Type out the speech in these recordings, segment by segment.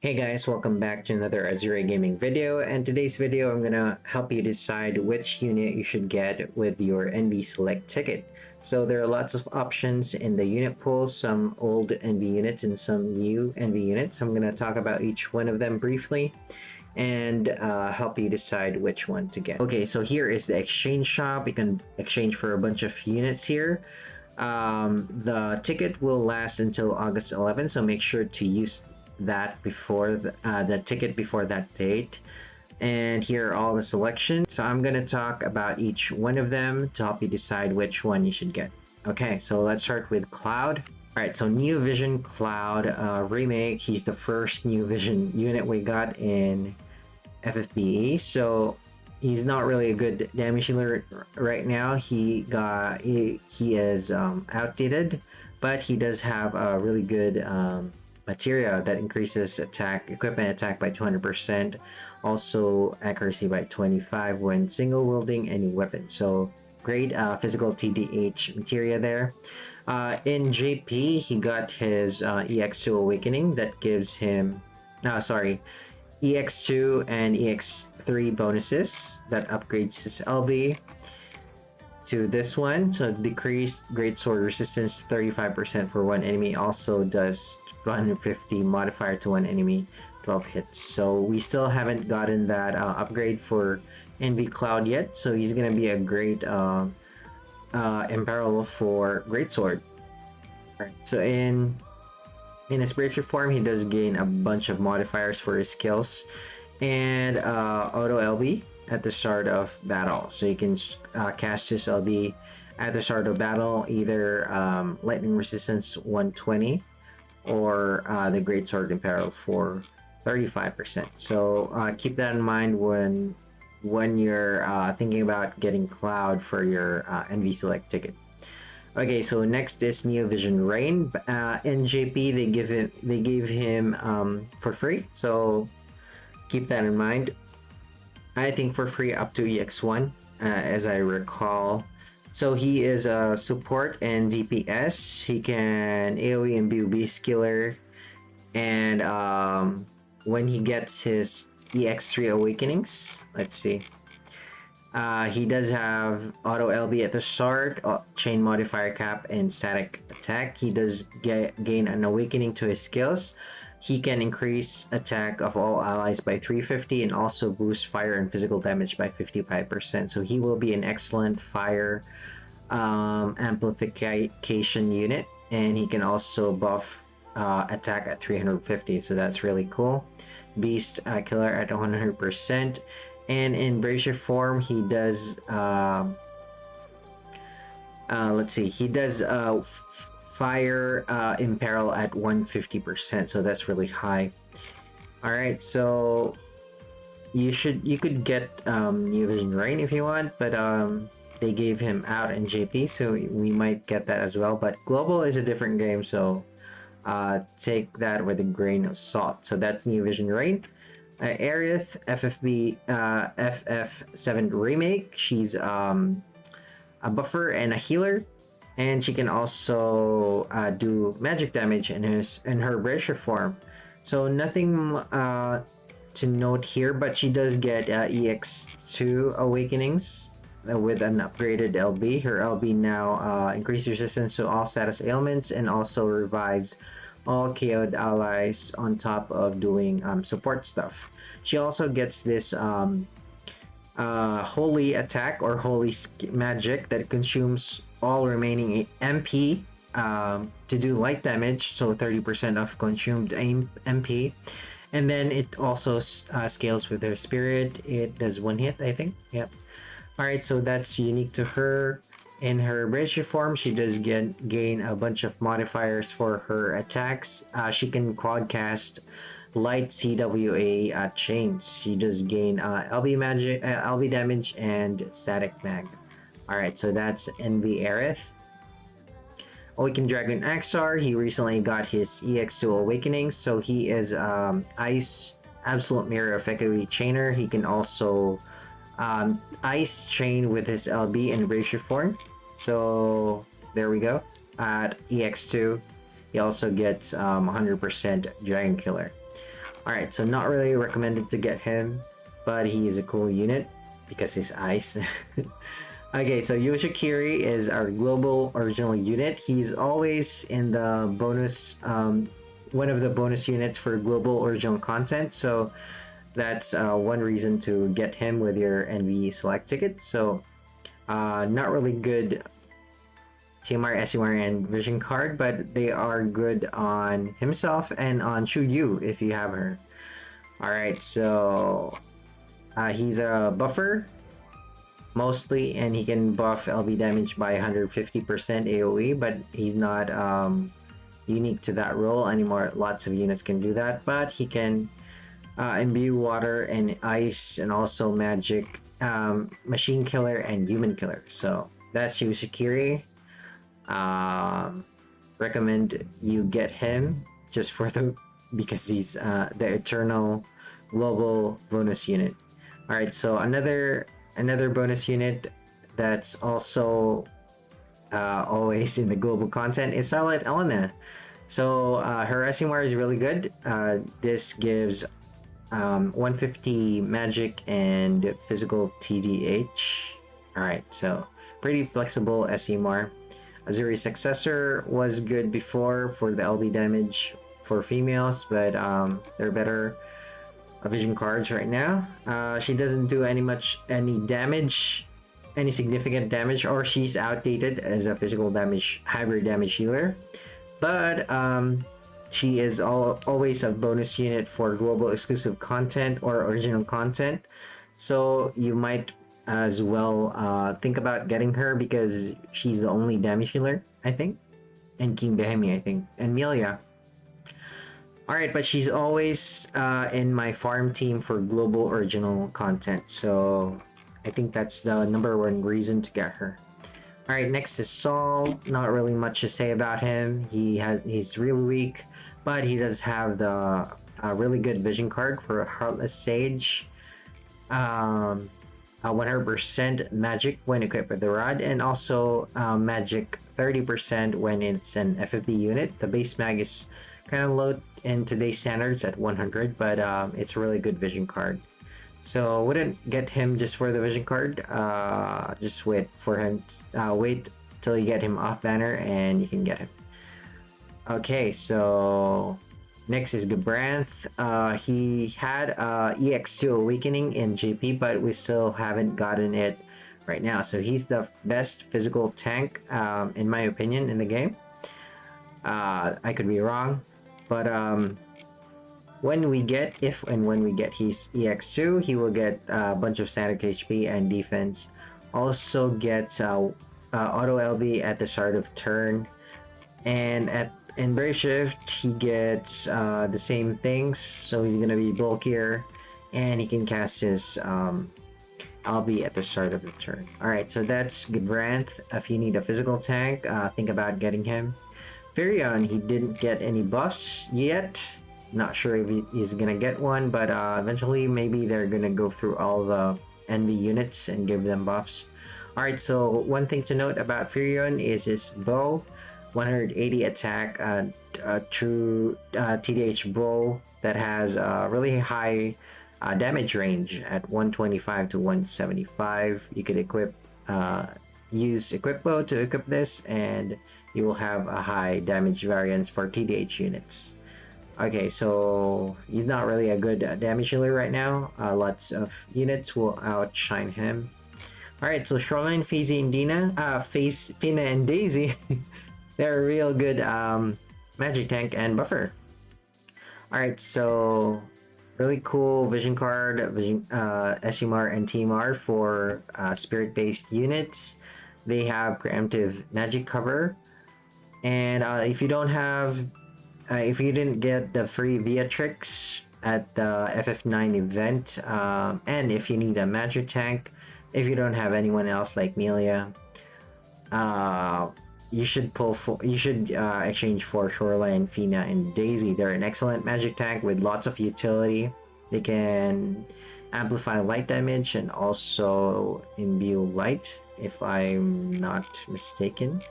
Hey guys, welcome back to another Azure gaming video, and today's video I'm gonna help you decide which unit you should get with your NV Select ticket. So there are lots of options in the unit pool, some old NV units and some new NV units. I'm gonna talk about each one of them briefly and help you decide which one to get. Okay, so here is the exchange shop. You can exchange for a bunch of units here. The ticket will last until August 11th, so make sure to use that before the ticket before that date. And here are all the selections, so I'm going to talk about each one of them to help you decide which one you should get. Okay, so let's start with Cloud. All right, so Neovision Cloud remake. He's the first Neovision unit we got in FFBE, so he's not really a good damage healer right now. He is outdated, but he does have a really good materia that increases equipment attack by 200%, also accuracy by 25 when single wielding any weapon. So great physical TDH materia there. In JP, he got his EX2 Awakening that gives him EX2 and EX3 bonuses that upgrades his LB to this one. So decreased greatsword resistance 35% for one enemy, also does 150 modifier to one enemy, 12 hits. So we still haven't gotten that upgrade for NV Cloud yet, so he's gonna be a great imperil for greatsword. Alright, so in his spiritual form, he does gain a bunch of modifiers for his skills and auto LB at the start of battle. So you can cast his LB at the start of battle, either lightning resistance 120 or the greatsword imperil for 35%. So keep that in mind when you're thinking about getting Cloud for your NV Select ticket. Okay, so next is Neovision Rain. In JP, they gave him for free, so keep that in mind. I think for free up to EX1, as I recall. So he is a support and DPS. He can AoE and BOB skiller, and when he gets his EX3 Awakenings, let's see. He does have auto LB at the start, chain modifier cap, and static attack. He does gain an awakening to his skills. He can increase attack of all allies by 350 and also boost fire and physical damage by 55%. So he will be an excellent fire amplification unit, and he can also buff attack at 350. So that's really cool. Beast killer at 100%. And in Brazier form, he does let's see, he does fire imperil at 150%, so that's really high. All right, so you could get Neovision Rain if you want, but they gave him out in JP, so we might get that as well. But Global is a different game, so take that with a grain of salt. So that's Neovision Rain. Aerith, FF7 remake. She's a buffer and a healer, and she can also do magic damage in her Brazier form. So nothing to note here, but she does get EX2 Awakenings with an upgraded LB. Her LB now increases resistance to all status ailments and also revives all KO'd allies on top of doing support stuff. She also gets this holy attack or holy magic that consumes all remaining MP to do light damage, so 30% of consumed MP. And then it also scales with her spirit. It does one hit, I think. Yep. Alright, so that's unique to her. In her Brazier form, she does gain a bunch of modifiers for her attacks. She can quadcast light CWA chains. She does gain LB damage and static mag. Alright, so that's NV Aerith. Awakened Dragon Axar, he recently got his EX2 Awakening, so he is Ice Absolute Mirror of Echoey Chainer. He can also Ice Chain with his LB and Brazier form. So there we go. At EX2, he also gets 100% Dragon Killer. Alright, so not really recommended to get him, but he is a cool unit because he's ice. Okay, so Shaqiri is our global original unit. He's always in the bonus, one of the bonus units for global original content. So that's one reason to get him with your NV select ticket. So not really good TMR, SUR, and Vision card, but they are good on himself and on Shu Yu if you have her. Alright, so he's a buffer mostly, and he can buff LB damage by 150% AoE, but he's not unique to that role anymore. Lots of units can do that, but he can imbue water and ice and also magic, machine killer and human killer. So that's Shaqiri. Recommend you get him just for the because he's the eternal global bonus unit. All right, so another bonus unit that's also always in the global content is Starlight Elena. So her SMR is really good. This gives 150 magic and physical TDH. Alright, so pretty flexible SMR. Azuri's successor was good before for the LB damage for females, but they're better vision cards right now. She doesn't do any damage, any significant damage, or she's outdated as a physical damage hybrid damage healer. But she is always a bonus unit for global exclusive content or original content. So you might as well think about getting her because she's the only damage healer, I think. And King Behemoth, I think. And Amelia. Alright, but she's always in my farm team for global original content. So I think that's the #1 reason to get her. Alright, next is Saul. Not really much to say about him. He's really weak, but he does have the really good vision card for Heartless Sage. 100% magic when equipped with the rod, and also magic 30% when it's an FFB unit. The base mag is kind of low in today's standards at 100, but it's a really good vision card. So wouldn't get him just for the vision card. Just wait for him. Wait till you get him off banner and you can get him. Okay, so next is Gabriel. He had EX2 Awakening in JP, but we still haven't gotten it right now. So he's the best physical tank, in my opinion, in the game. I could be wrong, but when we get his EX2, he will get a bunch of standard HP and defense. Also gets auto LB at the start of turn, and in Brave Shift he gets the same things. So he's gonna be bulkier, and he can cast his LB at the start of the turn. All right, so that's Gabriel. If you need a physical tank, think about getting him. Firion, he didn't get any buffs yet. Not sure if he's gonna get one, but eventually maybe they're gonna go through all the NV units and give them buffs. Alright, so one thing to note about Firion is his bow. 180 attack, true TDH bow that has a really high damage range at 125 to 175. You could use equip bow to equip this, and you will have a high damage variance for TDH units. Okay, so he's not really a good damage healer right now. Lots of units will outshine him. Alright, so Shoreline, Fizzy, and Fina and Daisy, they're a real good magic tank and buffer. Alright, so really cool vision card, SMR and TMR for spirit-based units. They have preemptive magic cover. And if you don't have, if you didn't get the free Beatrix at the FF9 event, and if you need a magic tank, if you don't have anyone else like Amelia, you should exchange for Shoreline, Fina, and Daisy. They're an excellent magic tank with lots of utility. They can amplify light damage and also imbue light, if I'm not mistaken.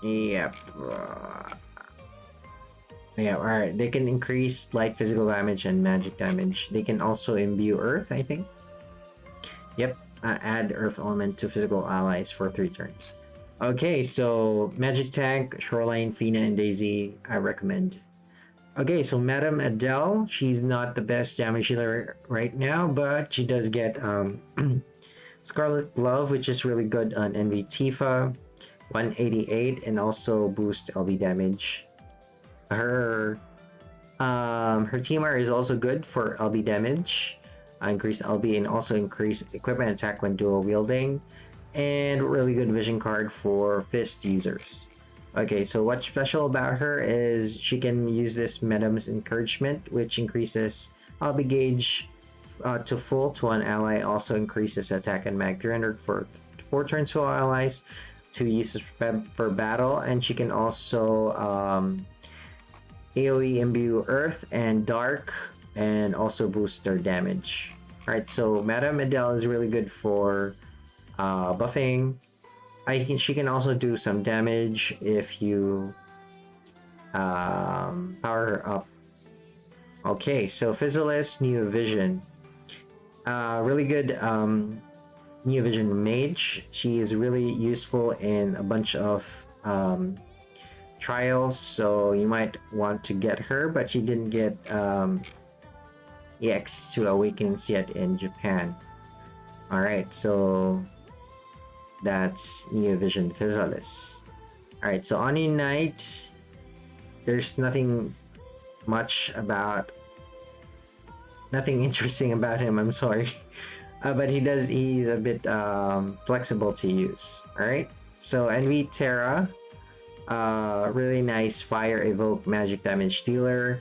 Yep. Yeah, alright. They can increase light physical damage and magic damage. They can also imbue earth, I think. Yep, add earth element to physical allies for 3 turns. Okay, so magic tank, Shoreline, Fina, and Daisy, I recommend. Okay, so Madam Adele, she's not the best damage dealer right now, but she does get Scarlet Glove, which is really good on NV Tifa, 188, and also boost LB damage. Her Timar is also good for LB damage, increase LB, and also increase equipment attack when dual wielding, and really good vision card for fist users. Okay, so what's special about her is she can use this Madam's Encouragement, which increases LB gauge to full to an ally, also increases attack and mag 300 for 4 turns to allies to use for battle, and she can also AoE imbue earth and dark and also boost their damage. Alright, so Madame Adele is really good for buffing. I think she can also do some damage if you power her up. Okay, so Fizzales Neovision. Really good Neovision mage. She is really useful in a bunch of trials, so you might want to get her, but she didn't get 𝐋𝐄𝐒𝐈𝐏𝐿 yet in Japan. Alright, so that's Neovision Fizzales. Alright, so Oni Knight, there's nothing interesting about him, I'm sorry. But he's a bit flexible to use. Alright, so NV Terra, really nice fire evoke magic damage dealer.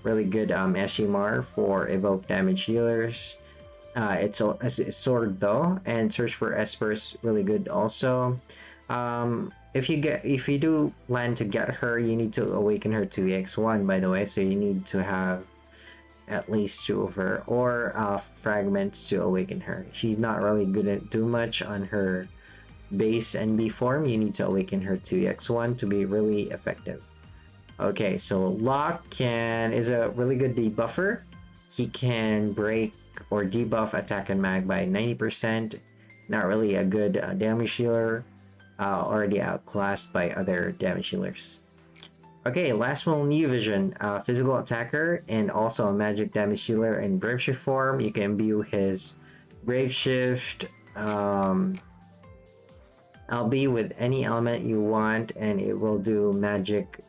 Really good SMR for evoke damage dealers. It's a sword though, and search for espers really good also. If you do plan to get her, you need to awaken her to EX1, by the way, so you need to have at least 2 of her, or fragments to awaken her. She's not really good at too much on her base NB form. You need to awaken her to EX1 to be really effective. Okay, so Lock is a really good debuffer. He can break or debuff attack and mag by 90%. Not really a good damage dealer. Already outclassed by other damage dealers. Okay, last one, Neovision. Physical attacker and also a magic damage dealer in Brave Shift form. You can imbue his Brave Shift LB with any element you want, and it will do magic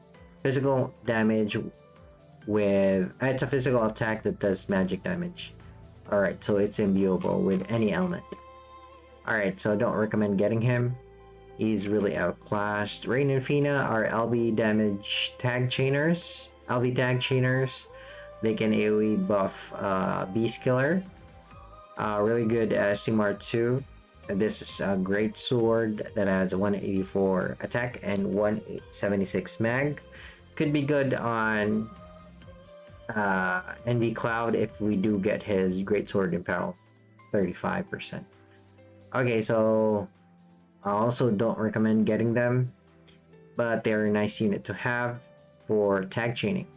physical damage with... it's a physical attack that does magic damage. Alright, so it's imbuable with any element. Alright, so don't recommend getting him. He's really outclassed. Rain and Fina are LB damage tag chainers. LB tag chainers. They can AoE buff Beast Killer. Really good CMR 2. This is a great sword that has 184 attack and 176 mag. Could be good on NV Cloud if we do get his Great Sword Impel, 35%. Okay, so I also don't recommend getting them, but they're a nice unit to have for tag chaining.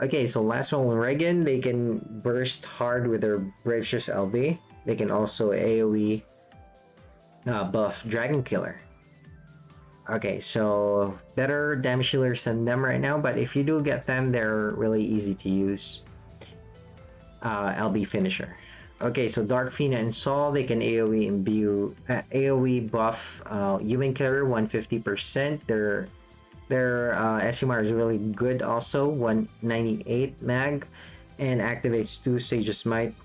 Okay, so last one with Regan. They can burst hard with their Brave Shift LB. They can also AoE buff Dragon Killer. Okay, so better damage dealers than them right now, but if you do get them, they're really easy to use. LB finisher. Okay, so Dark Fina and Sol, they can AoE imbue, AoE buff Human Killer 150%. Their SMR is really good also, 198 mag, and activates 2 Sage's Might.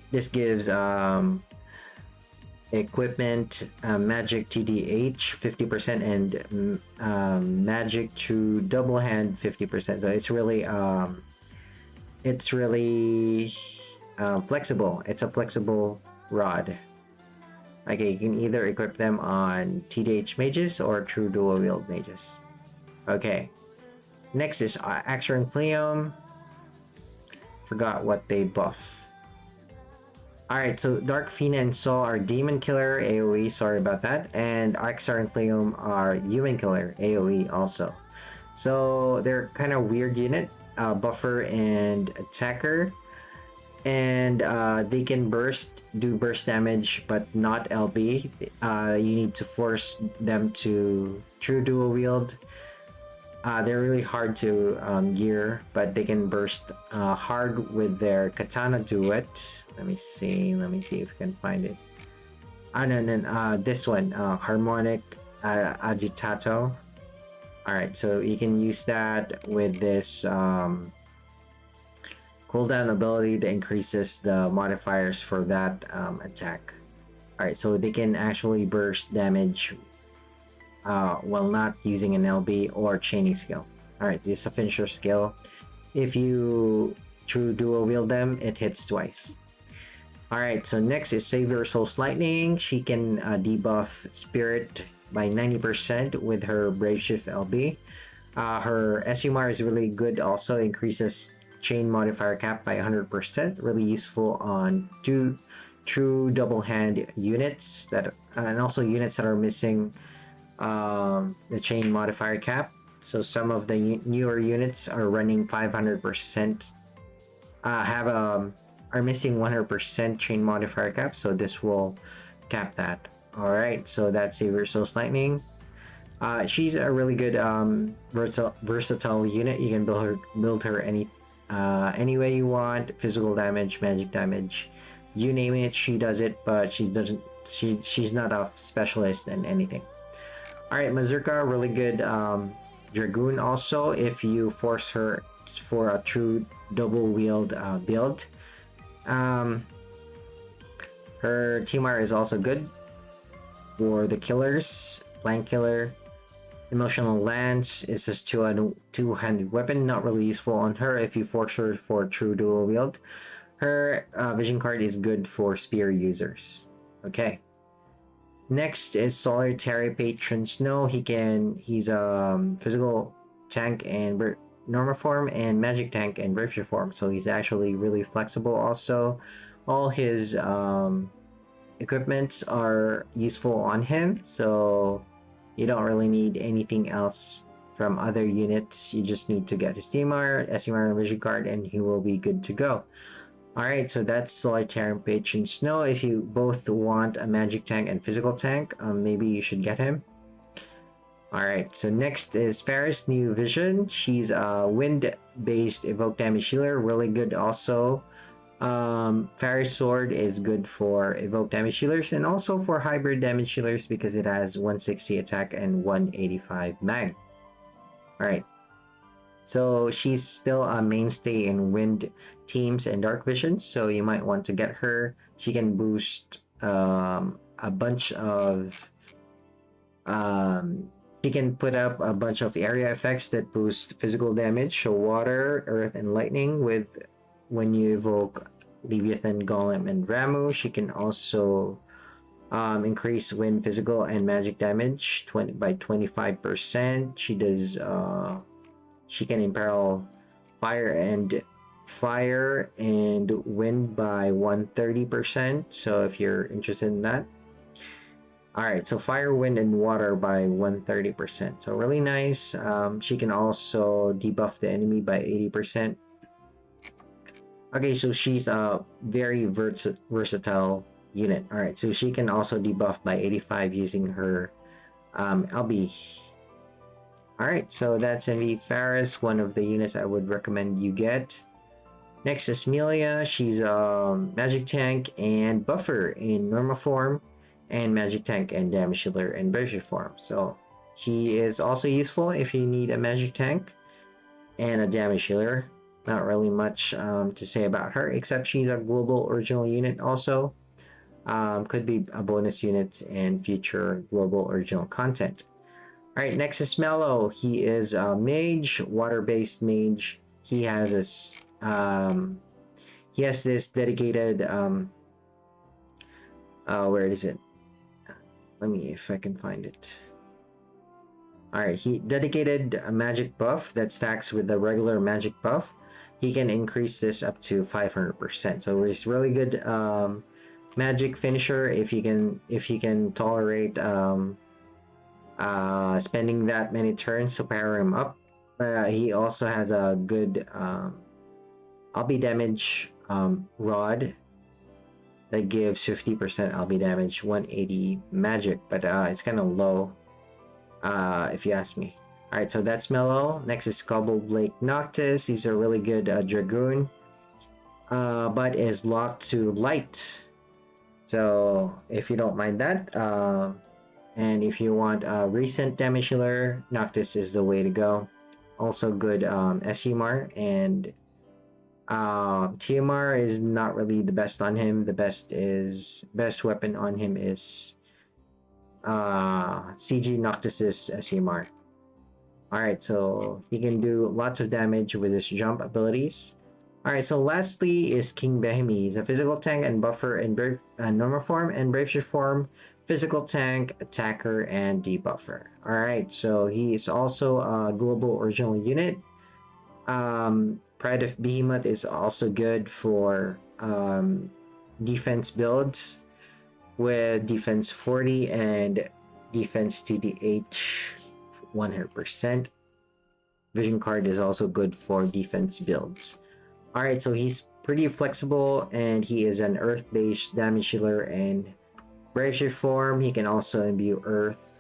This gives equipment magic TDH 50% and magic to double hand 50%. So it's really flexible. It's a flexible rod. Okay, you can either equip them on TDH mages or true dual wield mages. Okay, next is Axarcleom. Forgot what they buff. Alright, so Dark Fina and Sol are Demon Killer AoE, sorry about that, and Axarcleom are Human Killer AoE also. So they're kind of weird unit, buffer and attacker, and they can do burst damage, but not LB. You need to force them to true dual wield. They're really hard to gear, but they can burst hard with their katana duet. Let me see if I can find it. No, this one, harmonic agitato. All right, so you can use that with this cooldown ability that increases the modifiers for that attack. All right, so they can actually burst damage while not using an LB or chaining skill. All right, this is a finisher skill. If you true dual wield them, it hits twice. All right, so next is Savior Soul's Lightning. She can debuff Spirit by 90% with her Brave Shift LB. Her SUMR is really good, also increases chain modifier cap by 100%. Really useful on true double hand units and also units that are missing the chain modifier cap. So some of the newer units are running 500%, are missing 100% chain modifier cap, so this will cap that. All right, so that's Savior Soul's Lightning. She's a really good versatile unit. You can build her any way you want. Physical damage, magic damage, you name it, she does it. But she's not a specialist in anything. All right, Mazurka, really good dragoon. Also, if you force her for a true double wield build. Her TMR is also good for the killers. Blank Killer, Emotional Lance is this two-handed weapon, not really useful on her if you force her for true dual wield. Her vision card is good for spear users. Okay. Next is Solitary Patron Snow. He's a physical tank and normal form and magic tank and virtue form, so he's actually really flexible. Also, all his equipments are useful on him, so you don't really need anything else from other units. You just need to get his TMR, SMR, and vision card, and he will be good to go. Alright, so that's Solitary Patron Snow. If you both want a magic tank and physical tank, maybe you should get him. Alright, so next is Ferris New Vision. She's a wind-based evoke damage healer, really good also. Ferris Sword is good for evoke damage healers and also for hybrid damage healers because it has 160 attack and 185 mag. Alright, so she's still a mainstay in wind teams and dark vision, so you might want to get her. She can boost a bunch of she can put up a bunch of area effects that boost physical damage, so water, earth, and lightning when you evoke Leviathan, Golem, and Ramu. She can also increase wind physical and magic damage by 25%. She can imperil fire and wind by 130%. So if you're interested in that. Alright, so fire, wind, and water by 130%. So really nice. She can also debuff the enemy by 80%. Okay, so she's a very versatile unit. Alright, so she can also debuff by 85 using her LB. Alright, so that's NV Ferris, one of the units I would recommend you get. Next is Amelia. She's a magic tank and buffer in normal form, and magic tank and damage healer in virtue form. So she is also useful if you need a magic tank and a damage healer. Not really much to say about her, except she's a global original unit also. Could be a bonus unit in future global original content. Alright, Nexus Melo. He is a mage, water-based mage. He has this dedicated where is it? Let me, if I can find it. Alright, he dedicated a magic buff that stacks with the regular magic buff. He can increase this up to 500%. So it's really good magic finisher if you can tolerate spending that many turns to power him up. He also has a good LB damage rod that gives 50% LB damage, 180 magic, but it's kind of low if you ask me. Alright, so that's Melo. Next is Cobble Blake Noctis. He's a really good Dragoon, but is locked to light. So if you don't mind that, and if you want a recent damage healer, Noctis is the way to go. Also good SUMR, and TMR is not really the best on him. The best weapon on him is CG Noctis's SUMR. Alright, so he can do lots of damage with his jump abilities. Alright, so lastly is King Behemoth. He's a physical tank and buffer in brave normal form, and brave shift form, physical tank, attacker, and debuffer. Alright, so he is also a global original unit. Pride of Behemoth is also good for defense builds with defense 40 and defense TDH 100%. Vision card is also good for defense builds. Alright, so he's pretty flexible, and he is an earth-based damage healer, and brave shift form, he can also imbue earth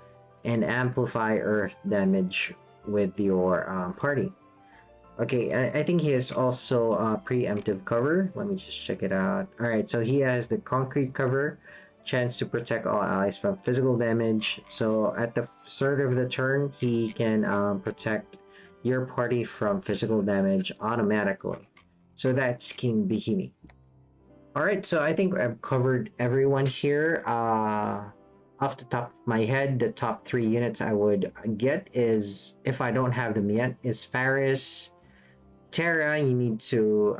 and amplify earth damage with your party. Okay, I think he has also preemptive cover. Let me just check it out. Alright, so he has the concrete cover, chance to protect all allies from physical damage. So at the start of the turn, he can protect your party from physical damage automatically. So that's King Behemoth. Alright, so I think I've covered everyone here. Off the top of my head, the top 3 units I would get is, if I don't have them yet, is Ferris. Terra, you need to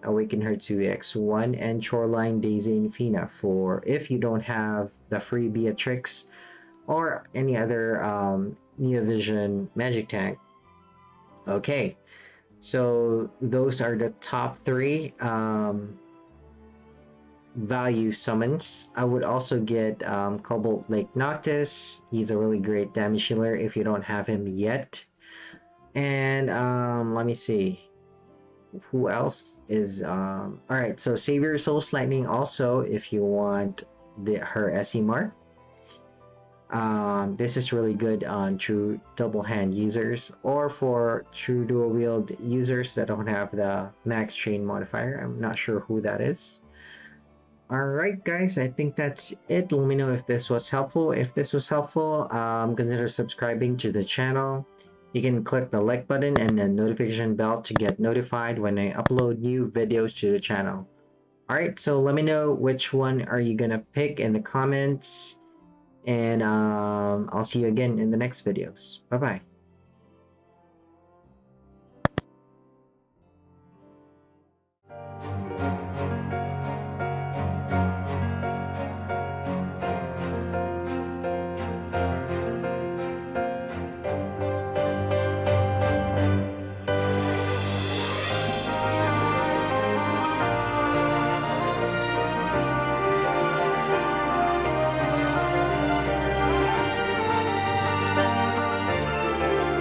awaken her to X1, and Shoreline, Daisy, and Fina for if you don't have the free Beatrix or any other Neovision magic tank. Okay, so those are the top 3 value summons. I would also get Cobble Blake Noctis. He's a really great damage healer if you don't have him yet. And let me see. Who else is alright, so Savior Souls Lightning also if you want her SEMR. This is really good on true double hand users, or for true dual wield users that don't have the max chain modifier. I'm not sure who that is. Alright guys, I think that's it. Let me know if this was helpful. If this was helpful, consider subscribing to the channel. You can click the like button and the notification bell to get notified when I upload new videos to the channel. Alright, so let me know which one are you gonna pick in the comments, and I'll see you again in the next videos. Bye bye.